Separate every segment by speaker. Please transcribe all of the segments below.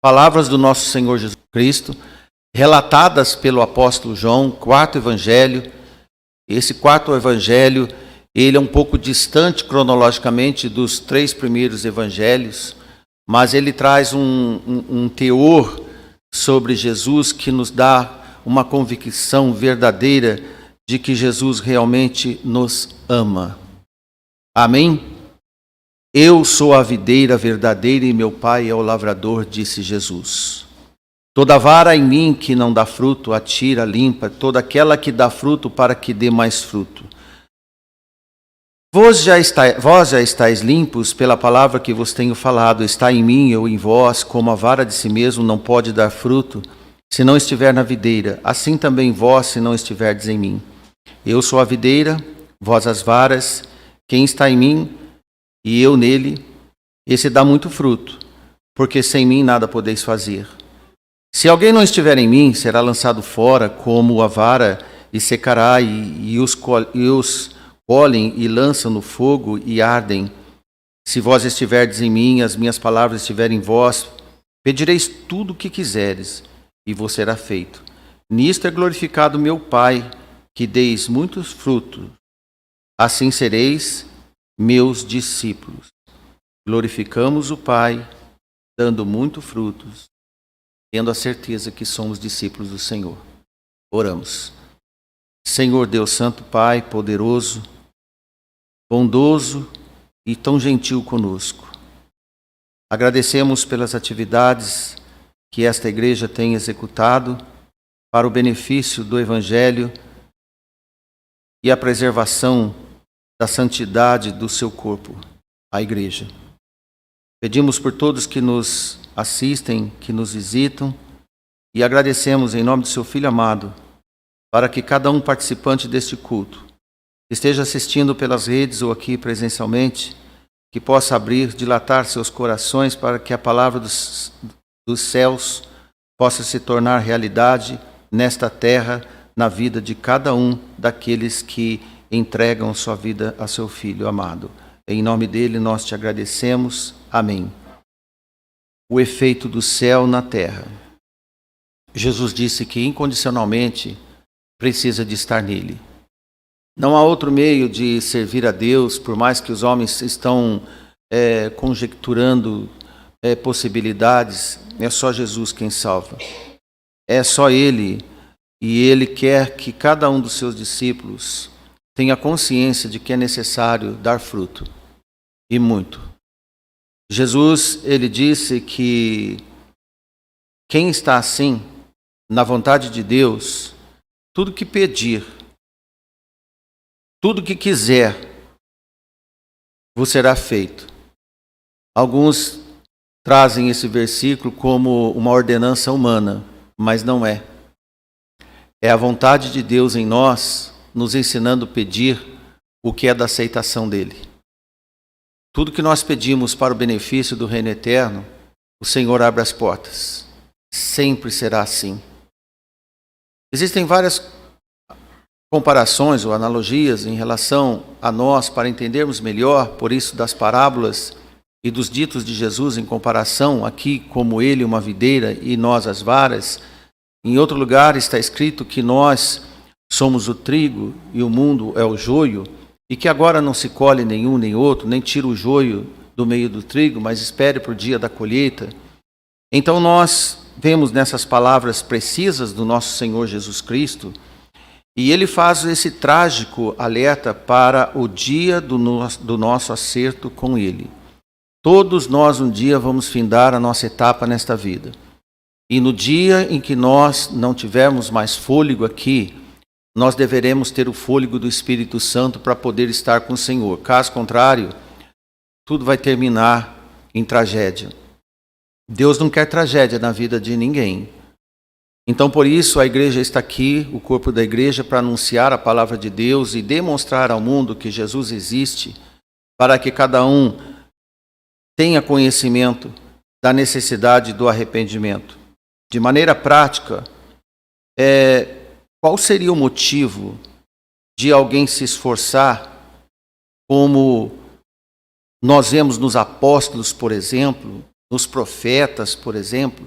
Speaker 1: palavras do nosso Senhor Jesus Cristo, relatadas pelo apóstolo João, quarto evangelho. Esse quarto evangelho, ele é um pouco distante cronologicamente dos 3 primeiros evangelhos, mas ele traz um teor sobre Jesus que nos dá uma convicção verdadeira de que Jesus realmente nos ama. Amém? Eu sou a videira verdadeira e meu Pai é o lavrador, disse Jesus. Toda vara em mim que não dá fruto, atira, limpa, toda aquela que dá fruto para que dê mais fruto. Vós já estáis limpos pela palavra que vos tenho falado, está em mim ou em vós, como a vara de si mesmo não pode dar fruto, se não estiver na videira, assim também vós, se não estiverdes em mim. Eu sou a videira, vós as varas, quem está em mim e eu nele, esse dá muito fruto, porque sem mim nada podeis fazer. Se alguém não estiver em mim, será lançado fora como a vara e secará, e os colhem e lançam no fogo e ardem. Se vós estiverdes em mim, as minhas palavras estiverem em vós, pedireis tudo o que quiseres, e vos será feito. Nisto é glorificado meu Pai, que deis muitos frutos. Assim sereis meus discípulos. Glorificamos o Pai, dando muitos frutos, tendo a certeza que somos discípulos do Senhor. Oramos. Senhor Deus Santo, Pai, poderoso, bondoso e tão gentil conosco. Agradecemos pelas atividades que esta igreja tem executado para o benefício do Evangelho e a preservação da santidade do seu corpo, a igreja. Pedimos por todos que nos assistem, que nos visitam, e agradecemos em nome do seu Filho amado, para que cada um participante deste culto esteja assistindo pelas redes ou aqui presencialmente, que possa abrir, dilatar seus corações para que a palavra dos céus possa se tornar realidade nesta terra, na vida de cada um daqueles que entregam sua vida a seu Filho amado. Em nome dele nós te agradecemos. Amém. O efeito do céu na terra. Jesus disse que incondicionalmente precisa de estar nele. Não há outro meio de servir a Deus, por mais que os homens estão conjecturando possibilidades, é só Jesus quem salva. É só Ele, e Ele quer que cada um dos seus discípulos tenha consciência de que é necessário dar fruto, e muito. Jesus, ele disse que quem está assim, na vontade de Deus, tudo que pedir, tudo que quiser, vos será feito. Alguns trazem esse versículo como uma ordenança humana, mas não é. É a vontade de Deus em nós, nos ensinando a pedir o que é da aceitação dele. Tudo que nós pedimos para o benefício do reino eterno, o Senhor abre as portas. Sempre será assim. Existem várias comparações ou analogias em relação a nós para entendermos melhor, por isso das parábolas e dos ditos de Jesus em comparação aqui como ele uma videira e nós as varas. Em outro lugar está escrito que nós somos o trigo e o mundo é o joio, e que agora não se colhe nenhum nem outro, nem tira o joio do meio do trigo, mas espere por dia da colheita. Então nós vemos nessas palavras precisas do nosso Senhor Jesus Cristo, e ele faz esse trágico alerta para o dia do nosso acerto com ele. Todos nós um dia vamos findar a nossa etapa nesta vida. E no dia em que nós não tivermos mais fôlego aqui, nós deveremos ter o fôlego do Espírito Santo para poder estar com o Senhor. Caso contrário, tudo vai terminar em tragédia. Deus não quer tragédia na vida de ninguém. Então, por isso, a igreja está aqui, o corpo da igreja, para anunciar a palavra de Deus e demonstrar ao mundo que Jesus existe, para que cada um tenha conhecimento da necessidade do arrependimento. De maneira prática, qual seria o motivo de alguém se esforçar, como nós vemos nos apóstolos, por exemplo, nos profetas, por exemplo,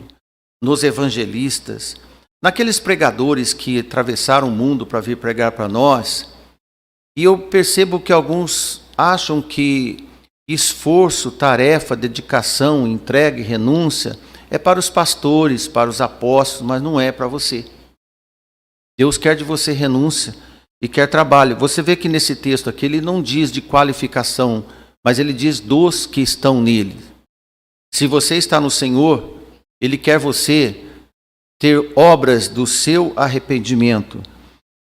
Speaker 1: nos evangelistas, naqueles pregadores que atravessaram o mundo para vir pregar para nós. E eu percebo que alguns acham que esforço, tarefa, dedicação, entrega e renúncia é para os pastores, para os apóstolos, mas não é para você. Deus quer de você renúncia e quer trabalho. Você vê que nesse texto aqui ele não diz de qualificação, mas ele diz dos que estão nele. Se você está no Senhor, Ele quer você ter obras do seu arrependimento.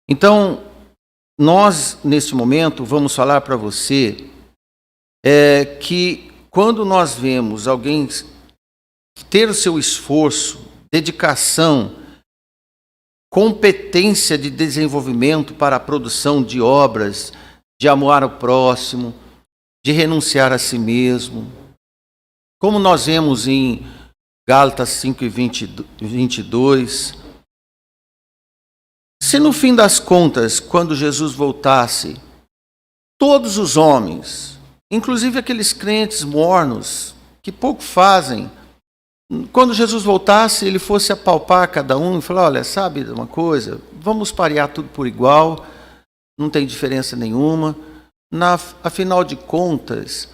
Speaker 1: Então, nós, neste momento, vamos falar para você que quando nós vemos alguém ter o seu esforço, dedicação, competência de desenvolvimento para a produção de obras, de amar ao próximo, de renunciar a si mesmo, como nós vemos em Gálatas 5 e 22, se no fim das contas, quando Jesus voltasse, todos os homens, inclusive aqueles crentes mornos, que pouco fazem, quando Jesus voltasse, ele fosse apalpar cada um e falar, olha, sabe uma coisa, vamos parear tudo por igual, não tem diferença nenhuma, afinal de contas,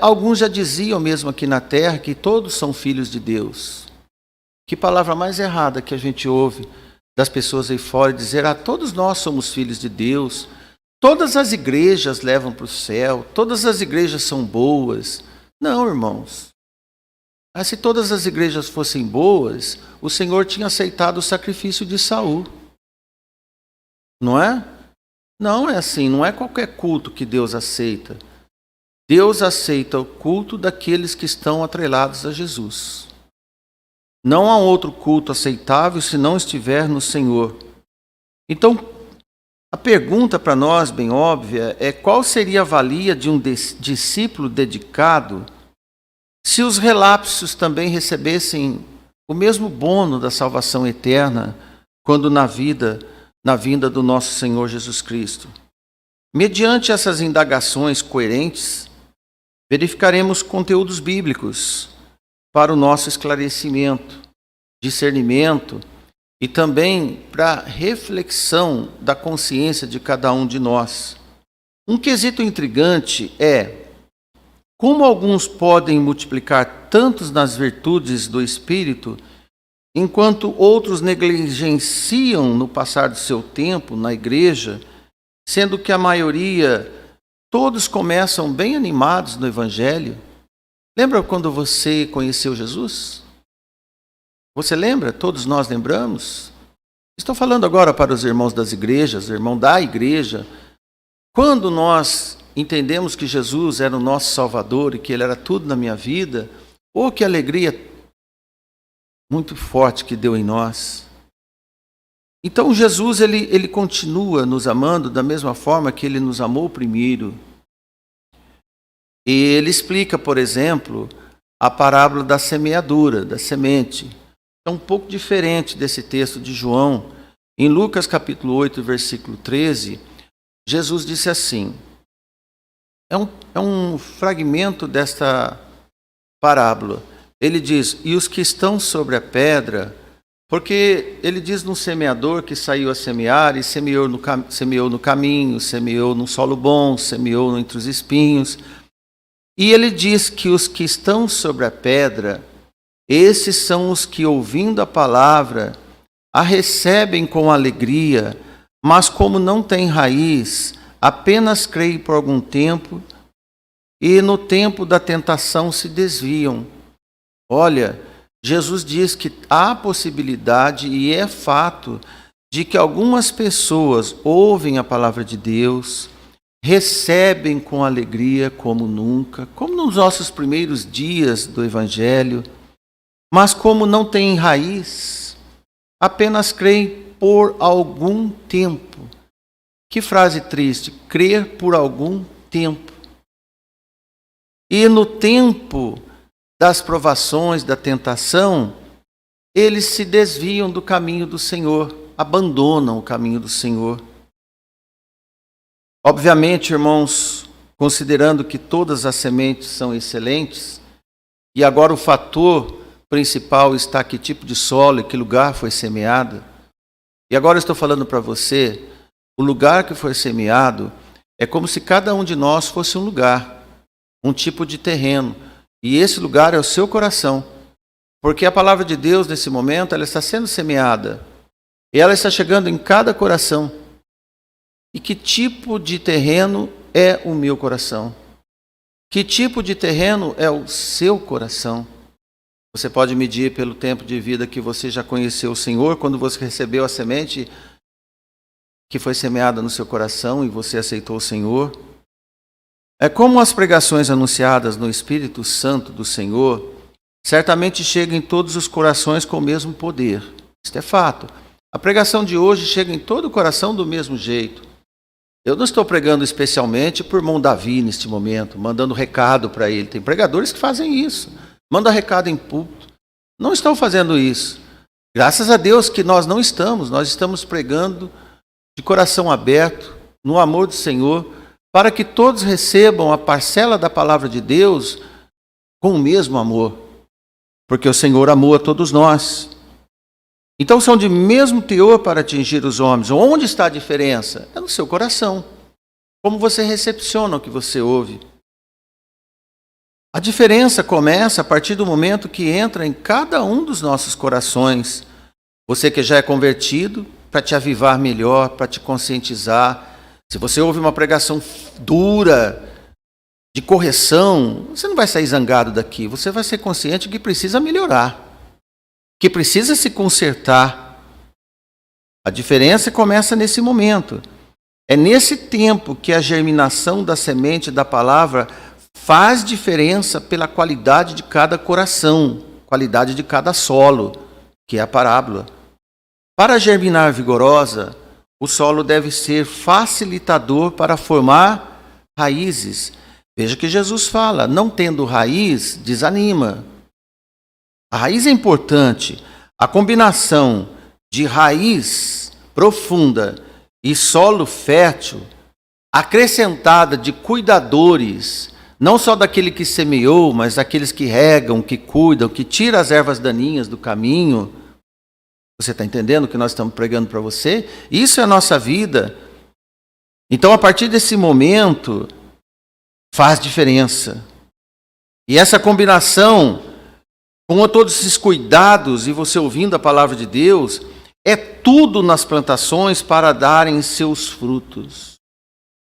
Speaker 1: alguns já diziam mesmo aqui na terra que todos são filhos de Deus. Que palavra mais errada que a gente ouve das pessoas aí fora, dizer, todos nós somos filhos de Deus, todas as igrejas levam para o céu, todas as igrejas são boas. Não, irmãos. Se todas as igrejas fossem boas, o Senhor tinha aceitado o sacrifício de Saul. Não é? Não é assim, não é qualquer culto que Deus aceita. Deus aceita o culto daqueles que estão atrelados a Jesus. Não há outro culto aceitável se não estiver no Senhor. Então, a pergunta para nós, bem óbvia, é qual seria a valia de um discípulo dedicado se os relapsos também recebessem o mesmo bônus da salvação eterna quando na vinda do nosso Senhor Jesus Cristo. Mediante essas indagações coerentes, verificaremos conteúdos bíblicos para o nosso esclarecimento, discernimento e também para reflexão da consciência de cada um de nós. Um quesito intrigante é como alguns podem multiplicar tantos nas virtudes do Espírito, enquanto outros negligenciam no passar do seu tempo na igreja, sendo que a maioria, todos começam bem animados no Evangelho. Lembra quando você conheceu Jesus? Você lembra? Todos nós lembramos? Estou falando agora para os irmãos das igrejas, irmão da igreja. Quando nós entendemos que Jesus era o nosso Salvador e que Ele era tudo na minha vida, que alegria muito forte que deu em nós. Então Jesus ele continua nos amando da mesma forma que Ele nos amou primeiro. E Ele explica, por exemplo, a parábola da semeadura, da semente. É um pouco diferente desse texto de João. Em Lucas capítulo 8, versículo 13, Jesus disse assim, é um fragmento desta parábola. Ele diz, e os que estão sobre a pedra, porque ele diz no semeador que saiu a semear e semeou no caminho, semeou no solo bom, semeou entre os espinhos. E ele diz que os que estão sobre a pedra, esses são os que, ouvindo a palavra, a recebem com alegria, mas como não têm raiz, apenas creem por algum tempo e no tempo da tentação se desviam. Olha, Jesus diz que há possibilidade e é fato de que algumas pessoas ouvem a palavra de Deus, recebem com alegria como nunca, como nos nossos primeiros dias do Evangelho, mas como não têm raiz, apenas creem por algum tempo. Que frase triste, crer por algum tempo. E no tempo das provações, da tentação, eles se desviam do caminho do Senhor, abandonam o caminho do Senhor. Obviamente, irmãos, considerando que todas as sementes são excelentes, e agora o fator principal está que tipo de solo e que lugar foi semeado. E agora eu estou falando para você, o lugar que foi semeado é como se cada um de nós fosse um lugar, um tipo de terreno. E esse lugar é o seu coração. Porque a palavra de Deus, nesse momento, ela está sendo semeada. E ela está chegando em cada coração. E que tipo de terreno é o meu coração? Que tipo de terreno é o seu coração? Você pode medir pelo tempo de vida que você já conheceu o Senhor, quando você recebeu a semente que foi semeada no seu coração e você aceitou o Senhor. É como as pregações anunciadas no Espírito Santo do Senhor, certamente chegam em todos os corações com o mesmo poder. Isso é fato. A pregação de hoje chega em todo o coração do mesmo jeito. Eu não estou pregando especialmente por irmão Davi neste momento, mandando recado para ele. Tem pregadores que fazem isso. Manda recado em púlpito. Não estou fazendo isso. Graças a Deus que nós não estamos. Nós estamos pregando de coração aberto, no amor do Senhor, para que todos recebam a parcela da palavra de Deus com o mesmo amor. Porque o Senhor amou a todos nós. Então são de mesmo teor para atingir os homens. Onde está a diferença? É no seu coração. Como você recepciona o que você ouve. A diferença começa a partir do momento que entra em cada um dos nossos corações. Você que já é convertido, para te avivar melhor, para te conscientizar. Se você ouve uma pregação dura, de correção, você não vai sair zangado daqui. Você vai ser consciente que precisa melhorar, que precisa se consertar. A diferença começa nesse momento. É nesse tempo que a germinação da semente da palavra faz diferença pela qualidade de cada coração, qualidade de cada solo, que é a parábola. Para germinar vigorosa, o solo deve ser facilitador para formar raízes. Veja que Jesus fala, não tendo raiz, desanima. A raiz é importante. A combinação de raiz profunda e solo fértil, acrescentada de cuidadores, não só daquele que semeou, mas daqueles que regam, que cuidam, que tiram as ervas daninhas do caminho. Você está entendendo o que nós estamos pregando para você? Isso é a nossa vida. Então, a partir desse momento, faz diferença. E essa combinação, com todos esses cuidados, e você ouvindo a palavra de Deus, é tudo nas plantações para darem seus frutos.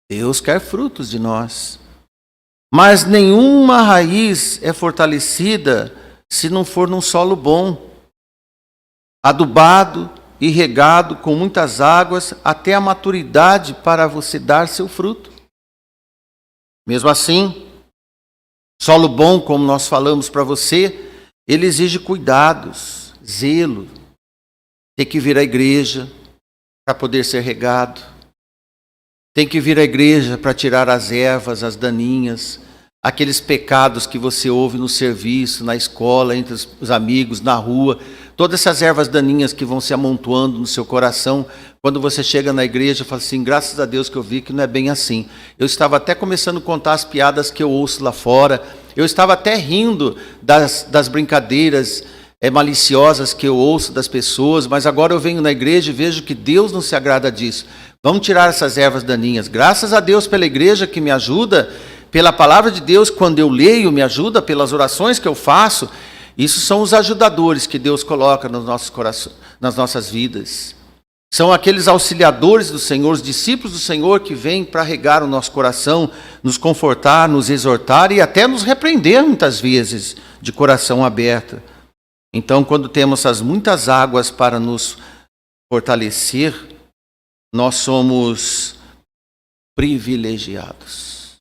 Speaker 1: Deus quer frutos de nós. Mas nenhuma raiz é fortalecida se não for num solo bom, adubado e regado com muitas águas até a maturidade para você dar seu fruto. Mesmo assim, solo bom, como nós falamos para você, ele exige cuidados, zelo. Tem que vir à igreja para poder ser regado. Tem que vir à igreja para tirar as ervas, as daninhas, aqueles pecados que você ouve no serviço, na escola, entre os amigos, na rua. Todas essas ervas daninhas que vão se amontoando no seu coração, quando você chega na igreja, fala assim, graças a Deus que eu vi que não é bem assim. Eu estava até começando a contar as piadas que eu ouço lá fora, eu estava até rindo das brincadeiras maliciosas que eu ouço das pessoas, mas agora eu venho na igreja e vejo que Deus não se agrada disso. Vamos tirar essas ervas daninhas. Graças a Deus pela igreja que me ajuda, pela palavra de Deus, quando eu leio, me ajuda, pelas orações que eu faço. Isso são os ajudadores que Deus coloca nos nossos corações, nas nossas vidas. São aqueles auxiliadores do Senhor, os discípulos do Senhor que vêm para regar o nosso coração, nos confortar, nos exortar e até nos repreender muitas vezes, de coração aberto. Então, quando temos essas muitas águas para nos fortalecer, nós somos privilegiados,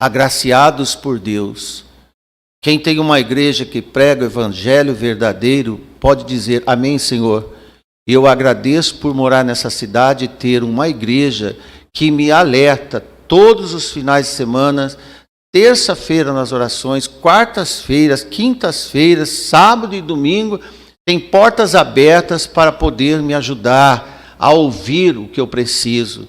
Speaker 1: agraciados por Deus. Quem tem uma igreja que prega o evangelho verdadeiro, pode dizer, amém, Senhor. Eu agradeço por morar nessa cidade e ter uma igreja que me alerta todos os finais de semana, terça-feira nas orações, quartas-feiras, quintas-feiras, sábado e domingo, tem portas abertas para poder me ajudar a ouvir o que eu preciso.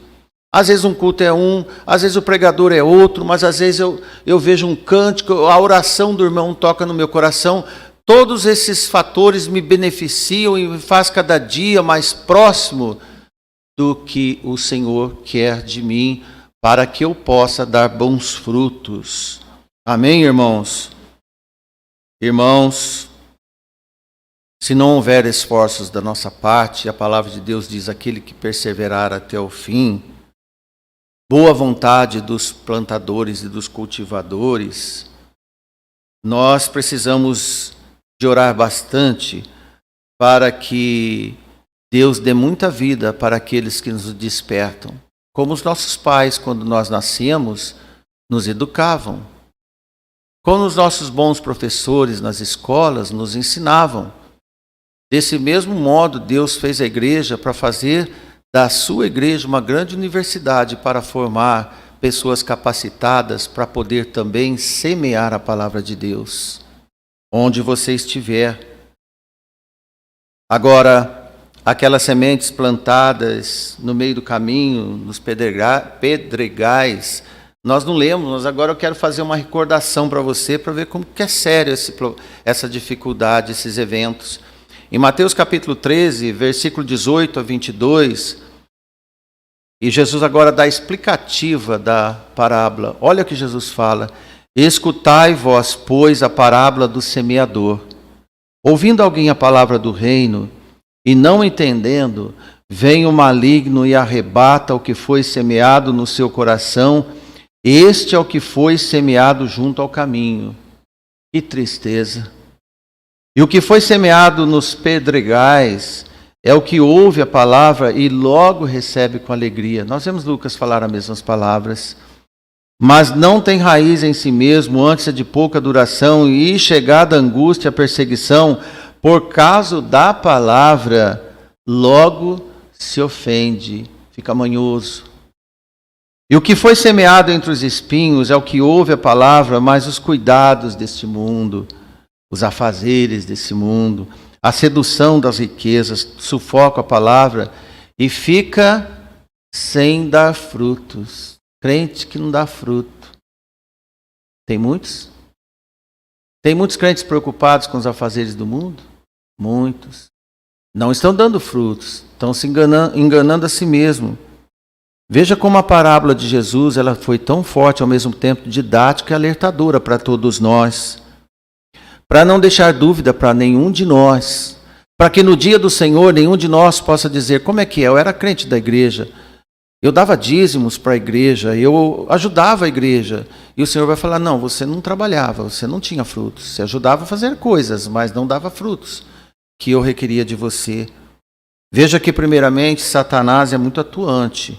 Speaker 1: Às vezes um culto é um, às vezes o pregador é outro, mas às vezes eu vejo um cântico, a oração do irmão toca no meu coração. Todos esses fatores me beneficiam e me faz cada dia mais próximo do que o Senhor quer de mim, para que eu possa dar bons frutos. Amém, irmãos? Irmãos, se não houver esforços da nossa parte, a palavra de Deus diz: aquele que perseverar até o fim, boa vontade dos plantadores e dos cultivadores, nós precisamos de orar bastante para que Deus dê muita vida para aqueles que nos despertam. Como os nossos pais, quando nós nascemos, nos educavam. Como os nossos bons professores nas escolas nos ensinavam. Desse mesmo modo, Deus fez a igreja para fazer da sua igreja uma grande universidade para formar pessoas capacitadas para poder também semear a palavra de Deus, onde você estiver. Agora, aquelas sementes plantadas no meio do caminho, nos pedregais, nós não lemos, mas agora eu quero fazer uma recordação para você, para ver como que é sério essa dificuldade, esses eventos. Em Mateus capítulo 13, versículo 18 a 22, e Jesus agora dá a explicativa da parábola. Olha o que Jesus fala: escutai vós, pois, a parábola do semeador. Ouvindo alguém a palavra do reino, e não entendendo, vem o maligno e arrebata o que foi semeado no seu coração. Este é o que foi semeado junto ao caminho. Que tristeza! E o que foi semeado nos pedregais é o que ouve a palavra e logo recebe com alegria. Nós vemos Lucas falar as mesmas palavras. Mas não tem raiz em si mesmo, antes é de pouca duração, e chegada a angústia, a perseguição, por causa da palavra, logo se ofende, fica manhoso. E o que foi semeado entre os espinhos é o que ouve a palavra, mas os cuidados deste mundo, os afazeres desse mundo, a sedução das riquezas, sufoca a palavra e fica sem dar frutos. Crente que não dá fruto. Tem muitos? Tem muitos crentes preocupados com os afazeres do mundo? Muitos. Não estão dando frutos, estão se enganando a si mesmo. Veja como a parábola de Jesus ela foi tão forte, ao mesmo tempo didática e alertadora para todos nós. Para não deixar dúvida para nenhum de nós. Para que no dia do Senhor nenhum de nós possa dizer: como é que é? Eu era crente da igreja. Eu dava dízimos para a igreja, eu ajudava a igreja. E o Senhor vai falar: não, você não trabalhava, você não tinha frutos. Você ajudava a fazer coisas, mas não dava frutos que eu requeria de você. Veja que, primeiramente, Satanás é muito atuante.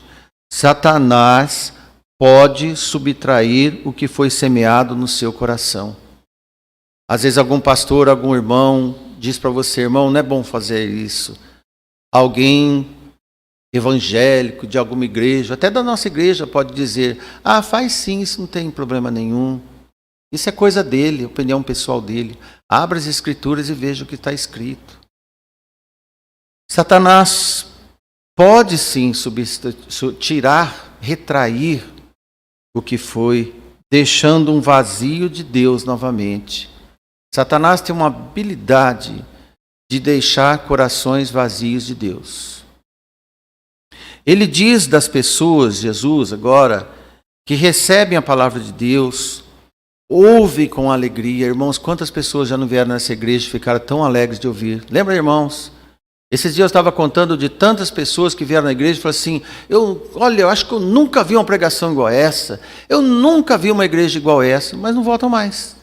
Speaker 1: Satanás pode subtrair o que foi semeado no seu coração. Às vezes algum pastor, algum irmão diz para você: irmão, não é bom fazer isso. Alguém evangélico de alguma igreja, até da nossa igreja, pode dizer: ah, faz sim, isso não tem problema nenhum. Isso é coisa dele, opinião pessoal dele. Abra as escrituras e veja o que está escrito. Satanás pode sim tirar, retrair o que foi, deixando um vazio de Deus novamente. Satanás tem uma habilidade de deixar corações vazios de Deus. Ele diz das pessoas, Jesus agora, que recebem a palavra de Deus, ouvem com alegria. Irmãos, quantas pessoas já não vieram nessa igreja e ficaram tão alegres de ouvir? Lembra, irmãos? Esses dias eu estava contando de tantas pessoas que vieram na igreja e falaram assim: eu acho que eu nunca vi uma pregação igual essa, eu nunca vi uma igreja igual essa, mas não voltam mais. O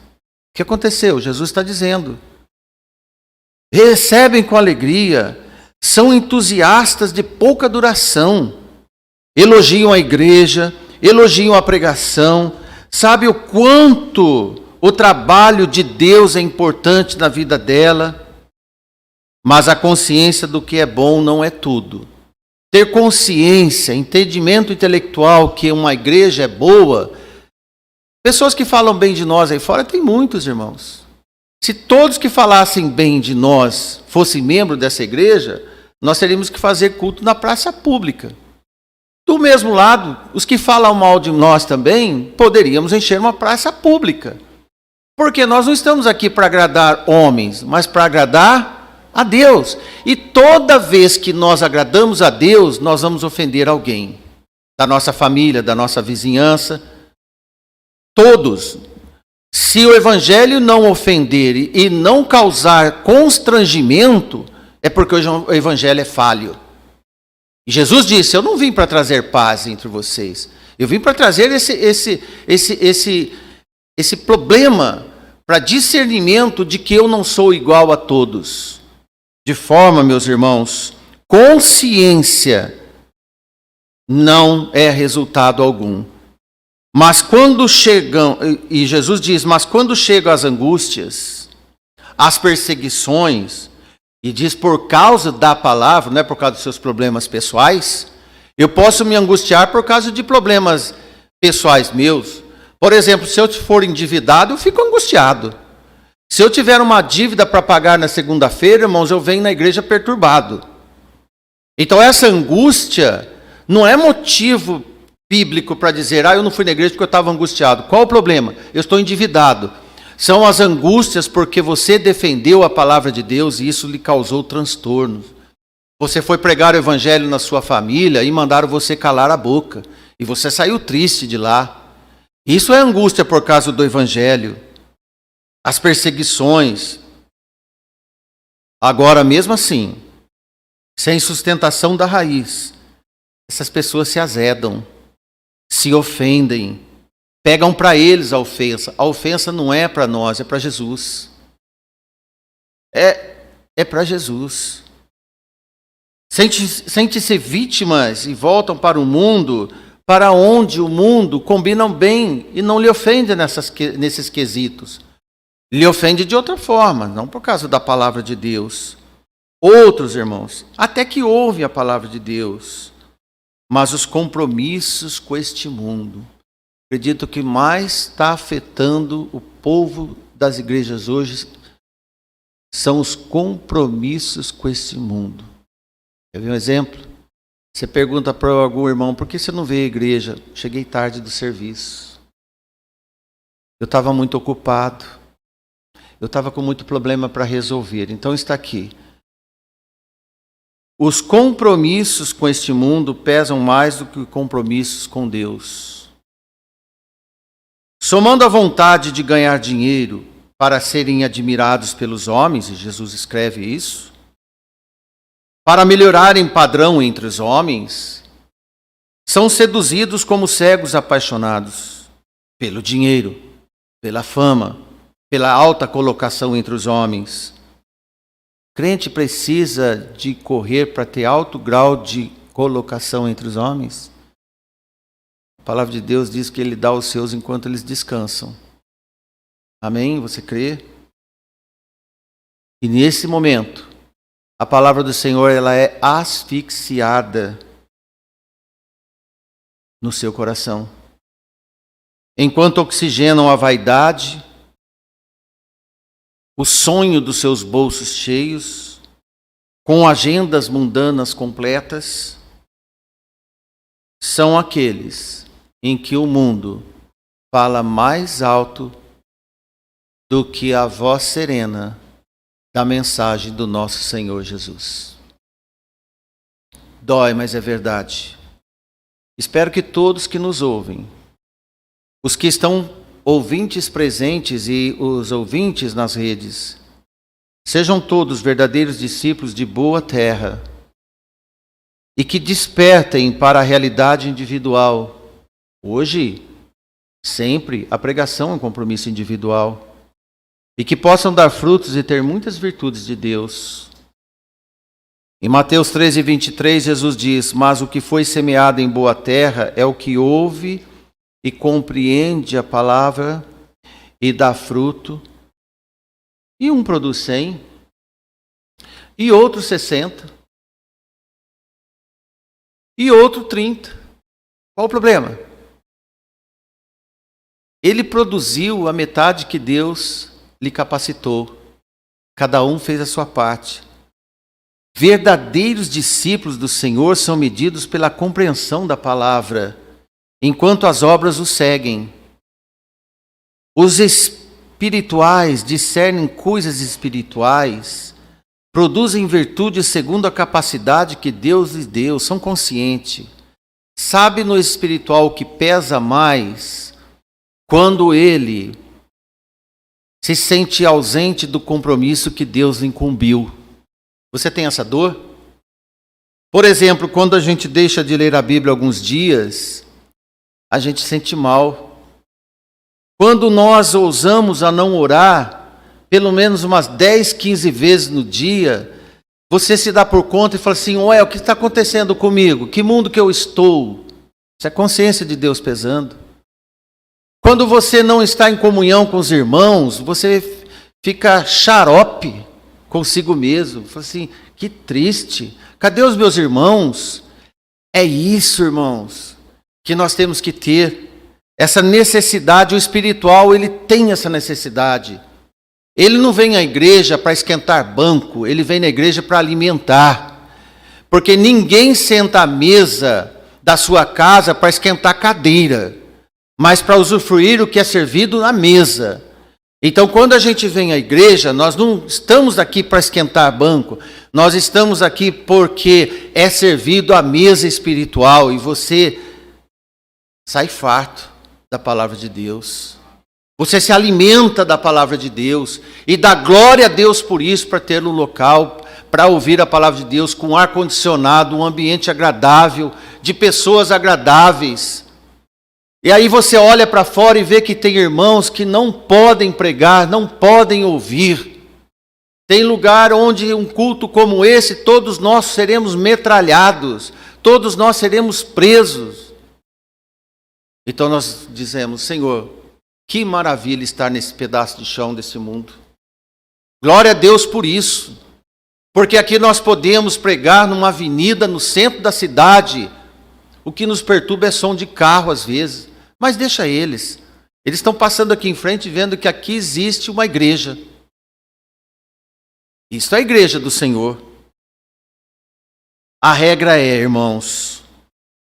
Speaker 1: que aconteceu? Jesus está dizendo. Recebem com alegria, são entusiastas de pouca duração, elogiam a igreja, elogiam a pregação, sabe o quanto o trabalho de Deus é importante na vida dela. Mas a consciência do que é bom não é tudo. Ter consciência, entendimento intelectual que uma igreja é boa. Pessoas que falam bem de nós aí fora, tem muitos, irmãos. Se todos que falassem bem de nós fossem membros dessa igreja, nós teríamos que fazer culto na praça pública. Do mesmo lado, os que falam mal de nós também, poderíamos encher uma praça pública. Porque nós não estamos aqui para agradar homens, mas para agradar a Deus. E toda vez que nós agradamos a Deus, nós vamos ofender alguém. Da nossa família, da nossa vizinhança. Todos. Se o evangelho não ofender e não causar constrangimento, é porque o evangelho é falho. E Jesus disse, eu não vim para trazer paz entre vocês. Eu vim para trazer esse problema, para discernimento de que eu não sou igual a todos. De forma, meus irmãos, consciência não é resultado algum. Mas quando chegam, e Jesus diz, mas quando chegam as angústias, as perseguições, e diz por causa da palavra, não é por causa dos seus problemas pessoais, eu posso me angustiar por causa de problemas pessoais meus. Por exemplo, se eu for endividado, eu fico angustiado. Se eu tiver uma dívida para pagar na segunda-feira, irmãos, eu venho na igreja perturbado. Então essa angústia não é motivo bíblico para dizer, eu não fui na igreja porque eu estava angustiado. Qual o problema? Eu estou endividado. São as angústias porque você defendeu a palavra de Deus e isso lhe causou transtorno. Você foi pregar o evangelho na sua família e mandaram você calar a boca. E você saiu triste de lá. Isso é angústia por causa do evangelho. As perseguições. Agora, mesmo assim, sem sustentação da raiz, essas pessoas se azedam, se ofendem, pegam para eles a ofensa. A ofensa não é para nós, é para Jesus. É para Jesus. Sente-se vítimas e voltam para o mundo, para onde o mundo combinam bem e não lhe ofende nesses quesitos. Lhe ofende de outra forma, não por causa da palavra de Deus. Outros, irmãos, até que ouvem a palavra de Deus, mas os compromissos com este mundo. Acredito que mais está afetando o povo das igrejas hoje são os compromissos com este mundo. Quer ver um exemplo? Você pergunta para algum irmão, por que você não veio à igreja? Cheguei tarde do serviço. Eu estava muito ocupado. Eu estava com muito problema para resolver. Então está aqui. Os compromissos com este mundo pesam mais do que compromissos com Deus. Somando a vontade de ganhar dinheiro para serem admirados pelos homens, e Jesus escreve isso, para melhorarem padrão entre os homens, são seduzidos como cegos apaixonados pelo dinheiro, pela fama, pela alta colocação entre os homens. O crente precisa de correr para ter alto grau de colocação entre os homens? A palavra de Deus diz que Ele dá aos seus enquanto eles descansam. Amém? Você crê? E nesse momento, a palavra do Senhor ela é asfixiada no seu coração. Enquanto oxigenam a vaidade, o sonho dos seus bolsos cheios, com agendas mundanas completas, são aqueles em que o mundo fala mais alto do que a voz serena da mensagem do nosso Senhor Jesus. Dói, mas é verdade. Espero que todos que nos ouvem, os que estão ouvintes presentes e os ouvintes nas redes, sejam todos verdadeiros discípulos de boa terra e que despertem para a realidade individual. Hoje, sempre, a pregação é um compromisso individual. E que possam dar frutos e ter muitas virtudes de Deus. Em Mateus 13:23, Jesus diz, mas o que foi semeado em boa terra é o que ouve e compreende a palavra e dá fruto. E um produz 100, e outro 60, e outro 30. Qual o problema? Ele produziu a metade que Deus lhe capacitou. Cada um fez a sua parte. Verdadeiros discípulos do Senhor são medidos pela compreensão da palavra, enquanto as obras os seguem. Os espirituais discernem coisas espirituais, produzem virtude segundo a capacidade que Deus lhes deu, são conscientes. Sabe no espiritual o que pesa mais quando ele se sente ausente do compromisso que Deus lhe incumbiu. Você tem essa dor? Por exemplo, quando a gente deixa de ler a Bíblia alguns dias, a gente sente mal. Quando nós ousamos a não orar, pelo menos umas 10, 15 vezes no dia, você se dá por conta e fala assim, ué, o que está acontecendo comigo? Que mundo que eu estou? Isso é consciência de Deus pesando. Quando você não está em comunhão com os irmãos, você fica xarope consigo mesmo. Fala assim, que triste. Cadê os meus irmãos? É isso, irmãos, que nós temos que ter. Essa necessidade, o espiritual, ele tem essa necessidade. Ele não vem à igreja para esquentar banco, ele vem na igreja para alimentar. Porque ninguém senta à mesa da sua casa para esquentar cadeira, mas para usufruir o que é servido na mesa. Então, quando a gente vem à igreja, nós não estamos aqui para esquentar banco, nós estamos aqui porque é servido a mesa espiritual e você sai farto da palavra de Deus. Você se alimenta da palavra de Deus e dá glória a Deus por isso, para ter um local para ouvir a palavra de Deus com ar-condicionado, um ambiente agradável, de pessoas agradáveis. E aí você olha para fora e vê que tem irmãos que não podem pregar, não podem ouvir. Tem lugar onde um culto como esse, todos nós seremos metralhados, todos nós seremos presos. Então nós dizemos, Senhor, que maravilha estar nesse pedaço de chão desse mundo. Glória a Deus por isso. Porque aqui nós podemos pregar numa avenida no centro da cidade. O que nos perturba é som de carro às vezes. Mas deixa eles. Eles estão passando aqui em frente vendo que aqui existe uma igreja. Isso é a igreja do Senhor. A regra é, irmãos,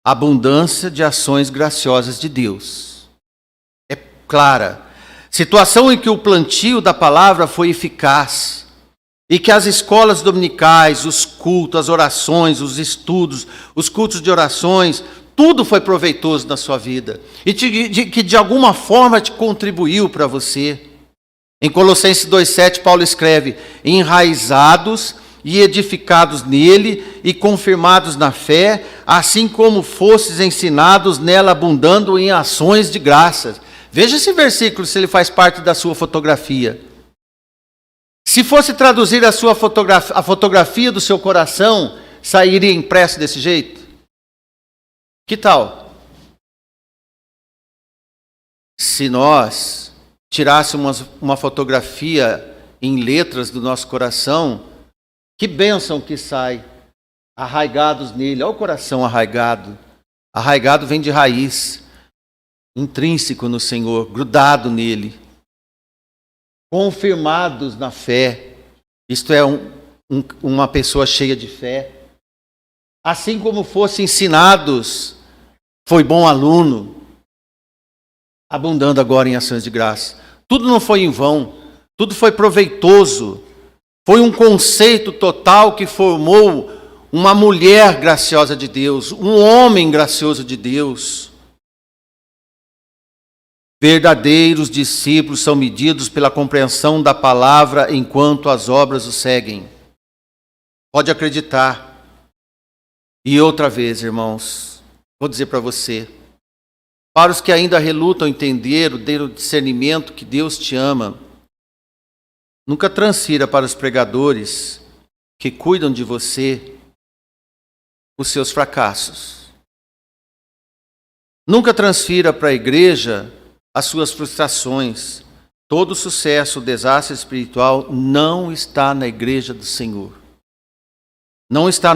Speaker 1: abundância de ações graciosas de Deus. É clara. Situação em que o plantio da palavra foi eficaz. E que as escolas dominicais, os cultos, as orações, os estudos, os cultos de orações, tudo foi proveitoso na sua vida. E que de alguma forma te contribuiu para você. Em Colossenses 2,7, Paulo escreve, enraizados e edificados nele e confirmados na fé, assim como fostes ensinados nela, abundando em ações de graças. Veja esse versículo, se ele faz parte da sua fotografia. Se fosse traduzir a fotografia do seu coração, sairia impresso desse jeito? Que tal? Se nós tirássemos uma fotografia em letras do nosso coração, que bênção que sai, arraigados nele. Olha o coração arraigado. Arraigado vem de raiz, intrínseco no Senhor, grudado nele. Confirmados na fé, isto é, uma pessoa cheia de fé. Assim como fossem ensinados, foi bom aluno, abundando agora em ações de graça. Tudo não foi em vão, tudo foi proveitoso. Foi um conceito total que formou uma mulher graciosa de Deus, um homem gracioso de Deus. Verdadeiros discípulos são medidos pela compreensão da palavra enquanto as obras o seguem. Pode acreditar. E outra vez, irmãos, vou dizer para você, para os que ainda relutam entender o discernimento que Deus te ama, nunca transfira para os pregadores que cuidam de você os seus fracassos. Nunca transfira para a igreja as suas frustrações. Todo sucesso, desastre espiritual não está na igreja do Senhor. Não está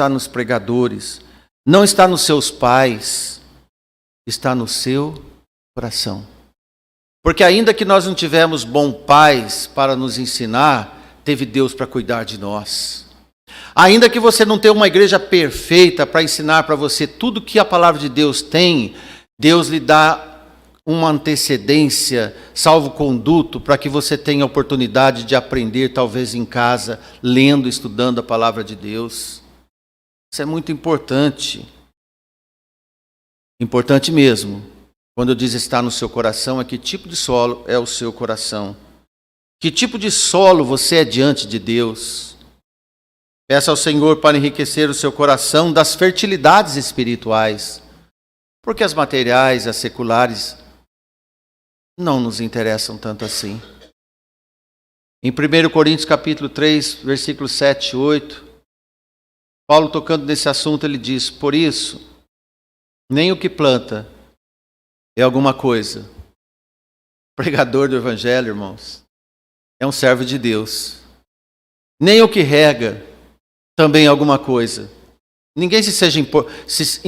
Speaker 1: nos pregadores, não está nos seus pais, está no seu coração. Porque ainda que nós não tivemos bons pais para nos ensinar, teve Deus para cuidar de nós. Ainda que você não tenha uma igreja perfeita para ensinar para você tudo que a palavra de Deus tem, Deus lhe dá uma antecedência, salvo-conduto, para que você tenha a oportunidade de aprender, talvez em casa, lendo, estudando a palavra de Deus. Isso é muito importante. Importante mesmo. Quando eu diz estar no seu coração, é que tipo de solo é o seu coração? Que tipo de solo você é diante de Deus? Peça ao Senhor para enriquecer o seu coração das fertilidades espirituais, porque as materiais, as seculares, não nos interessam tanto assim. Em 1 Coríntios capítulo 3, versículos 7 e 8, Paulo, tocando nesse assunto, ele diz: por isso, nem o que planta é alguma coisa. O pregador do evangelho, irmãos, é um servo de Deus. Nem o que rega também é alguma coisa. Ninguém se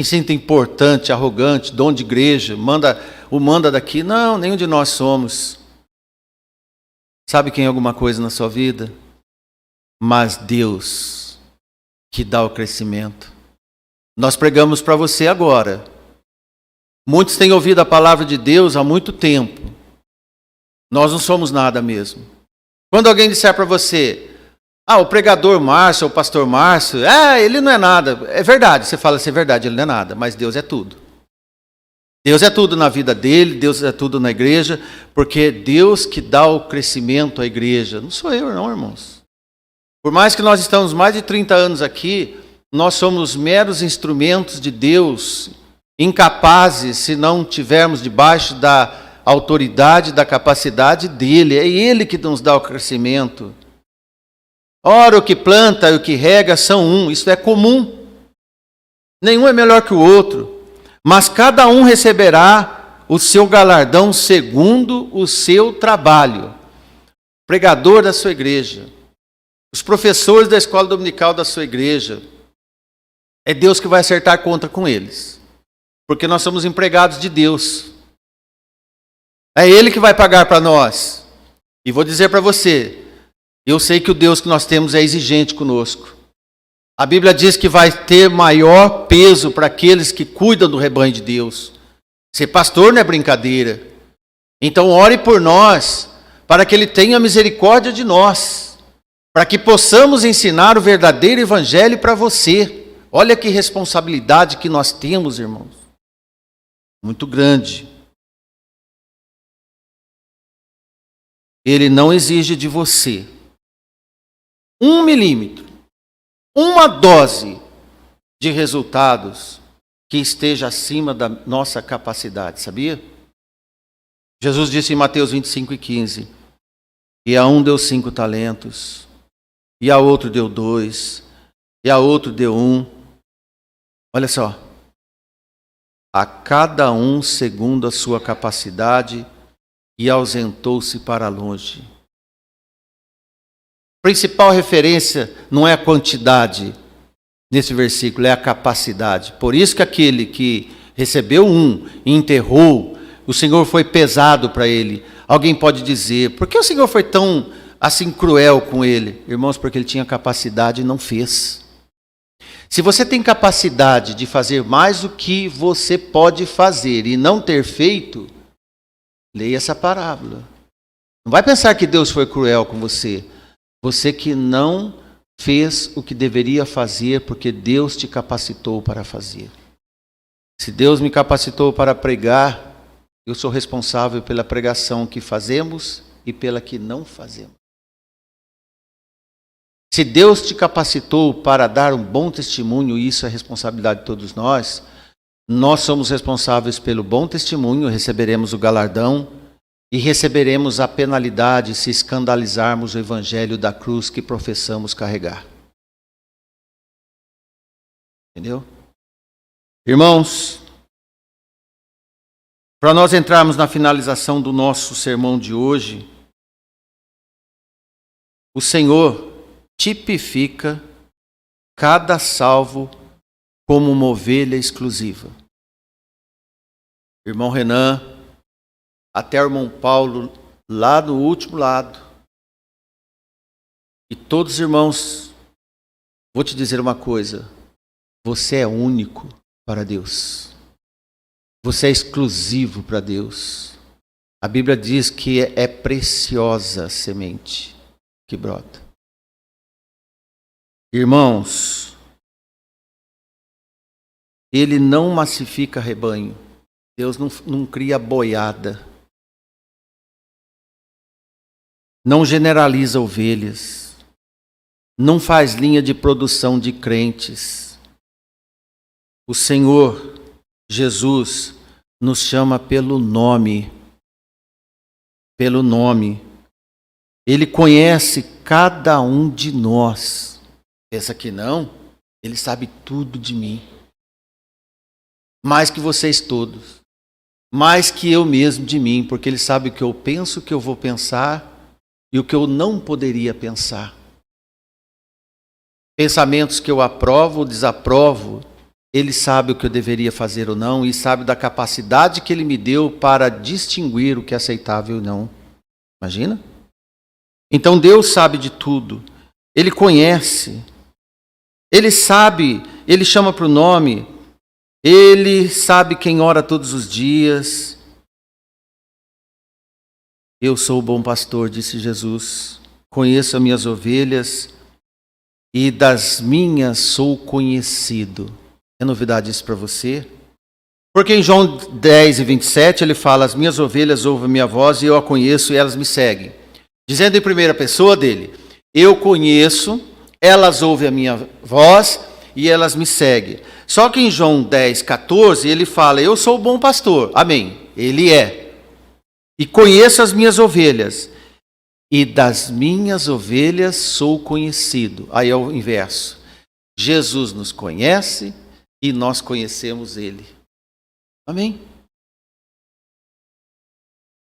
Speaker 1: sinta importante, arrogante, dono de igreja, manda daqui. Não, nenhum de nós somos. Sabe quem é alguma coisa na sua vida? Mas Deus, que dá o crescimento. Nós pregamos para você agora. Muitos têm ouvido a palavra de Deus há muito tempo. Nós não somos nada mesmo. Quando alguém disser para você: o pregador Márcio, ou o pastor Márcio, ele não é nada. É verdade, você fala assim, é verdade, ele não é nada, mas Deus é tudo. Deus é tudo na vida dele, Deus é tudo na igreja, porque Deus que dá o crescimento à igreja. Não sou eu não, irmãos. Por mais que nós estamos mais de 30 anos aqui, nós somos meros instrumentos de Deus, incapazes se não tivermos debaixo da autoridade, da capacidade dele. É ele que nos dá o crescimento. Ora, o que planta e o que rega são um, isso é comum. Nenhum é melhor que o outro, mas cada um receberá o seu galardão segundo o seu trabalho. Pregador da sua igreja, os professores da escola dominical da sua igreja, é Deus que vai acertar conta com eles, porque nós somos empregados de Deus. É Ele que vai pagar para nós. E vou dizer para você, eu sei que o Deus que nós temos é exigente conosco. A Bíblia diz que vai ter maior peso para aqueles que cuidam do rebanho de Deus. Ser pastor não é brincadeira. Então ore por nós, para que Ele tenha misericórdia de nós, para que possamos ensinar o verdadeiro evangelho para você. Olha que responsabilidade que nós temos, irmãos. Muito grande. Ele não exige de você 1 milímetro, uma dose de resultados que esteja acima da nossa capacidade, sabia? Jesus disse em Mateus 25:15, e a um deu 5 talentos, e a outro deu 2, e a outro deu 1. Olha só, a cada um segundo a sua capacidade, e ausentou-se para longe. A principal referência não é a quantidade nesse versículo, é a capacidade. Por isso que aquele que recebeu 1 e enterrou, o Senhor foi pesado para ele. Alguém pode dizer, por que o Senhor foi tão assim cruel com ele? Irmãos, porque ele tinha capacidade e não fez. Se você tem capacidade de fazer mais do que você pode fazer e não ter feito, leia essa parábola. Não vai pensar que Deus foi cruel com você. Você que não fez o que deveria fazer porque Deus te capacitou para fazer. Se Deus me capacitou para pregar, eu sou responsável pela pregação que fazemos e pela que não fazemos. Se Deus te capacitou para dar um bom testemunho, e isso é responsabilidade de todos nós somos responsáveis pelo bom testemunho, receberemos o galardão e receberemos a penalidade se escandalizarmos o evangelho da cruz que professamos carregar. Entendeu? Irmãos, para nós entrarmos na finalização do nosso sermão de hoje, o Senhor tipifica cada salvo como uma ovelha exclusiva. Irmão Renan, até o irmão Paulo, lá no último lado, e todos os irmãos Vou te dizer uma coisa. Você é único para Deus. Você é exclusivo para Deus. A Bíblia diz que é preciosa a semente que brota. Irmãos, Ele não massifica rebanho. Deus não cria boiada. Não generaliza ovelhas. Não faz linha de produção de crentes. O Senhor Jesus nos chama pelo nome. Pelo nome. Ele conhece cada um de nós. Pensa que não? Ele sabe tudo de mim. Mais que vocês todos. Mais que eu mesmo de mim, porque Ele sabe o que eu penso, o que eu vou pensar e o que eu não poderia pensar. Pensamentos que eu aprovo ou desaprovo, Ele sabe o que eu deveria fazer ou não e sabe da capacidade que Ele me deu para distinguir o que é aceitável ou não. Imagina? Então Deus sabe de tudo. Ele conhece. Ele sabe, Ele chama para o nome. Ele sabe quem ora todos os dias. Eu sou o bom pastor, disse Jesus. Conheço as minhas ovelhas e das minhas sou conhecido. É novidade isso para você? Porque em João 10 e 27 ele fala: as minhas ovelhas ouvem a minha voz e eu a conheço e elas me seguem. Dizendo em primeira pessoa dele: eu conheço, elas ouvem a minha voz e elas me seguem. Só que em João 10, 14 ele fala: eu sou o bom pastor. Amém. Ele é. E conheço as minhas ovelhas. E das minhas ovelhas sou conhecido. Aí é o inverso. Jesus nos conhece e nós conhecemos Ele. Amém?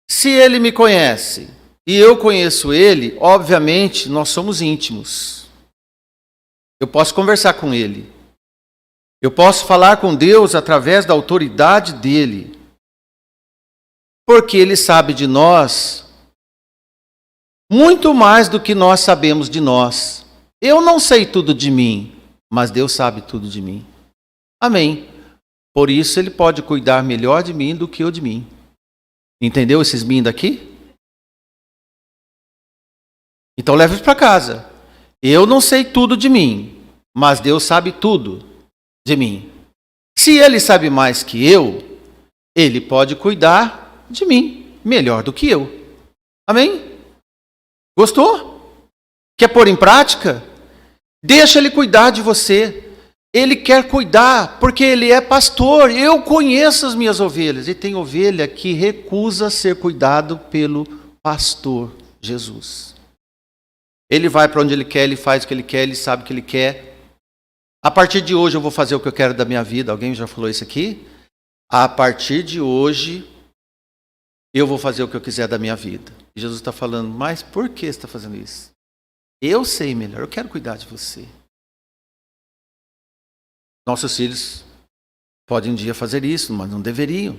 Speaker 1: Se Ele me conhece e eu conheço Ele, obviamente nós somos íntimos. Eu posso conversar com Ele. Eu posso falar com Deus através da autoridade dEle. Porque Ele sabe de nós muito mais do que nós sabemos de nós. Eu não sei tudo de mim, mas Deus sabe tudo de mim. Amém. Por isso Ele pode cuidar melhor de mim do que eu de mim. Entendeu esses mim daqui? Então leve isso para casa. Eu não sei tudo de mim, mas Deus sabe tudo de mim. Se Ele sabe mais que eu, Ele pode cuidar de mim melhor do que eu. Amém? Gostou? Quer pôr em prática? Deixa Ele cuidar de você. Ele quer cuidar, porque Ele é pastor. Eu conheço as minhas ovelhas. E tem ovelha que recusa ser cuidado pelo pastor Jesus. Ele vai para onde Ele quer, Ele faz o que Ele quer, Ele sabe o que Ele quer. A partir de hoje eu vou fazer o que eu quero da minha vida. Alguém já falou isso aqui? A partir de hoje eu vou fazer o que eu quiser da minha vida. E Jesus está falando: mas por que você está fazendo isso? Eu sei melhor, eu quero cuidar de você. Nossos filhos podem um dia fazer isso, mas não deveriam.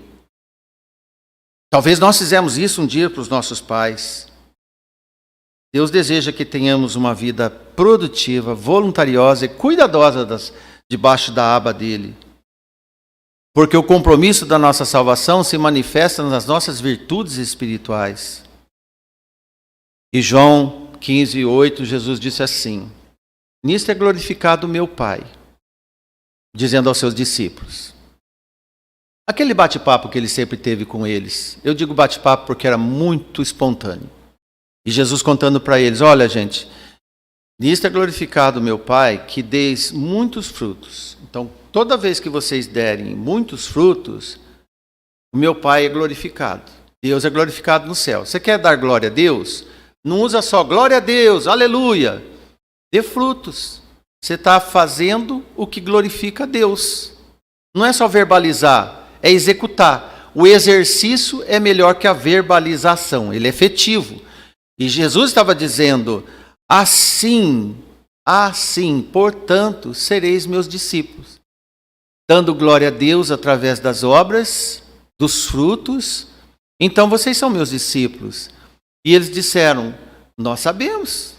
Speaker 1: Talvez nós fizemos isso um dia para os nossos pais. Deus deseja que tenhamos uma vida produtiva, voluntariosa e cuidadosa debaixo da aba dele. Porque o compromisso da nossa salvação se manifesta nas nossas virtudes espirituais. E João 15, 8, Jesus disse assim: nisto é glorificado o meu Pai, dizendo aos seus discípulos. Aquele bate-papo que ele sempre teve com eles, eu digo bate-papo porque era muito espontâneo. E Jesus contando para eles: olha, gente, nisto é glorificado o meu Pai, que deis muitos frutos. Então, toda vez que vocês derem muitos frutos, o meu Pai é glorificado. Deus é glorificado no céu. Você quer dar glória a Deus? Não usa só glória a Deus, aleluia. Dê frutos. Você está fazendo o que glorifica a Deus. Não é só verbalizar, é executar. O exercício é melhor que a verbalização, ele é efetivo. E Jesus estava dizendo: assim, portanto, sereis meus discípulos. Dando glória a Deus através das obras, dos frutos. Então vocês são meus discípulos. E eles disseram: nós sabemos.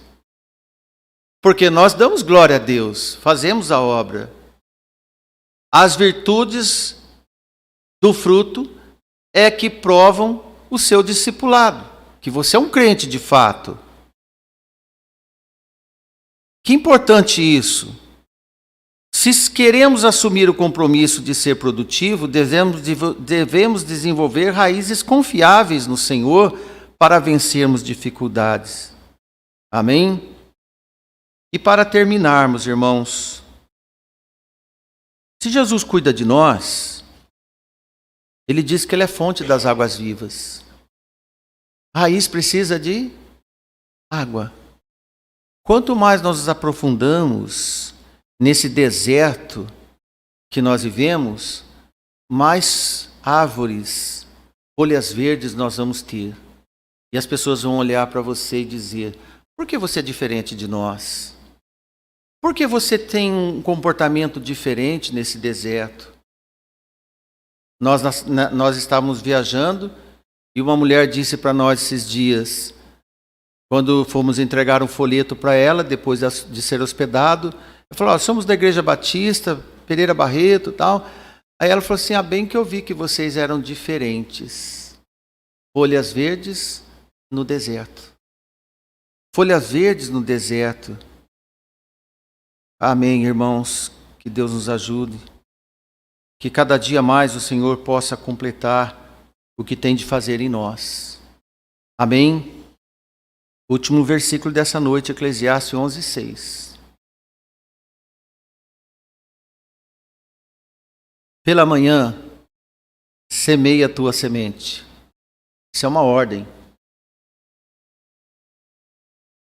Speaker 1: Porque nós damos glória a Deus, fazemos a obra. As virtudes do fruto é que provam o seu discipulado, que você é um crente de fato. Que importante isso. Se queremos assumir o compromisso de ser produtivo, devemos desenvolver raízes confiáveis no Senhor para vencermos dificuldades. Amém? E para terminarmos, irmãos, se Jesus cuida de nós, Ele diz que Ele é fonte das águas vivas. A raiz precisa de água. Quanto mais nós nos aprofundamos nesse deserto que nós vivemos, mais árvores, folhas verdes nós vamos ter. E as pessoas vão olhar para você e dizer: por que você é diferente de nós? Por que você tem um comportamento diferente nesse deserto? Nós estávamos viajando e uma mulher disse para nós esses dias, quando fomos entregar um folheto para ela, depois de ser hospedado, ela falou: somos da Igreja Batista, Pereira Barreto e tal. Aí ela falou assim: bem que eu vi que vocês eram diferentes. Folhas verdes no deserto. Folhas verdes no deserto. Amém, irmãos. Que Deus nos ajude. Que cada dia mais o Senhor possa completar o que tem de fazer em nós. Amém. Último versículo dessa noite, Eclesiastes 11:6. Pela manhã, semeia a tua semente. Isso é uma ordem.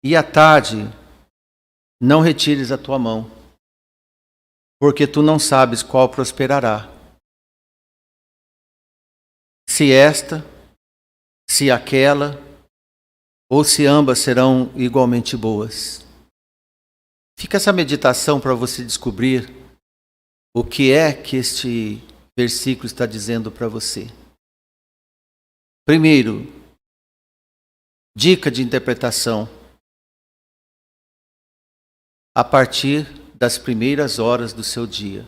Speaker 1: E à tarde, não retires a tua mão, porque tu não sabes qual prosperará. Se esta, se aquela, ou se ambas serão igualmente boas. Fica essa meditação para você descobrir o que é que este versículo está dizendo para você. Primeiro, dica de interpretação. A partir das primeiras horas do seu dia.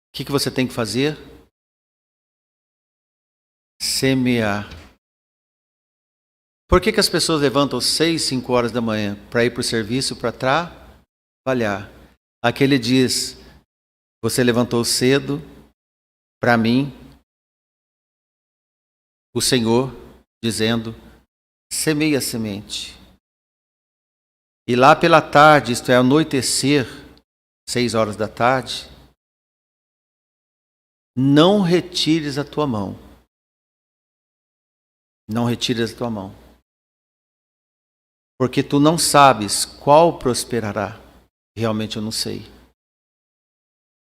Speaker 1: O que você tem que fazer? Semear. Por que as pessoas levantam 6, 5 horas da manhã para ir para o serviço, para trabalhar? Aqui ele diz: você levantou cedo para mim, o Senhor, dizendo: semeia a semente. E lá pela tarde, isto é, anoitecer, 6 horas da tarde, não retires a tua mão. Não retires a tua mão. Porque tu não sabes qual prosperará. Realmente eu não sei.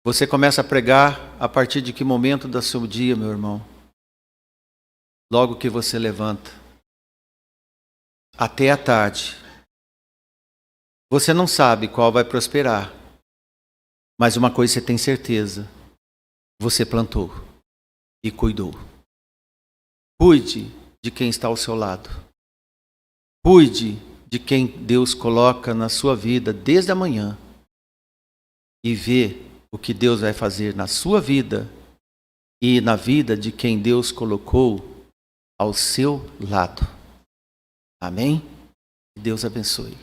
Speaker 1: Você começa a pregar a partir de que momento do seu dia, meu irmão? Logo que você levanta. Até a tarde. Você não sabe qual vai prosperar. Mas uma coisa você tem certeza. Você plantou e cuidou. Cuide de quem está ao seu lado. Cuide de quem Deus coloca na sua vida desde a manhã. E vê o que Deus vai fazer na sua vida e na vida de quem Deus colocou ao seu lado. Amém? Deus abençoe.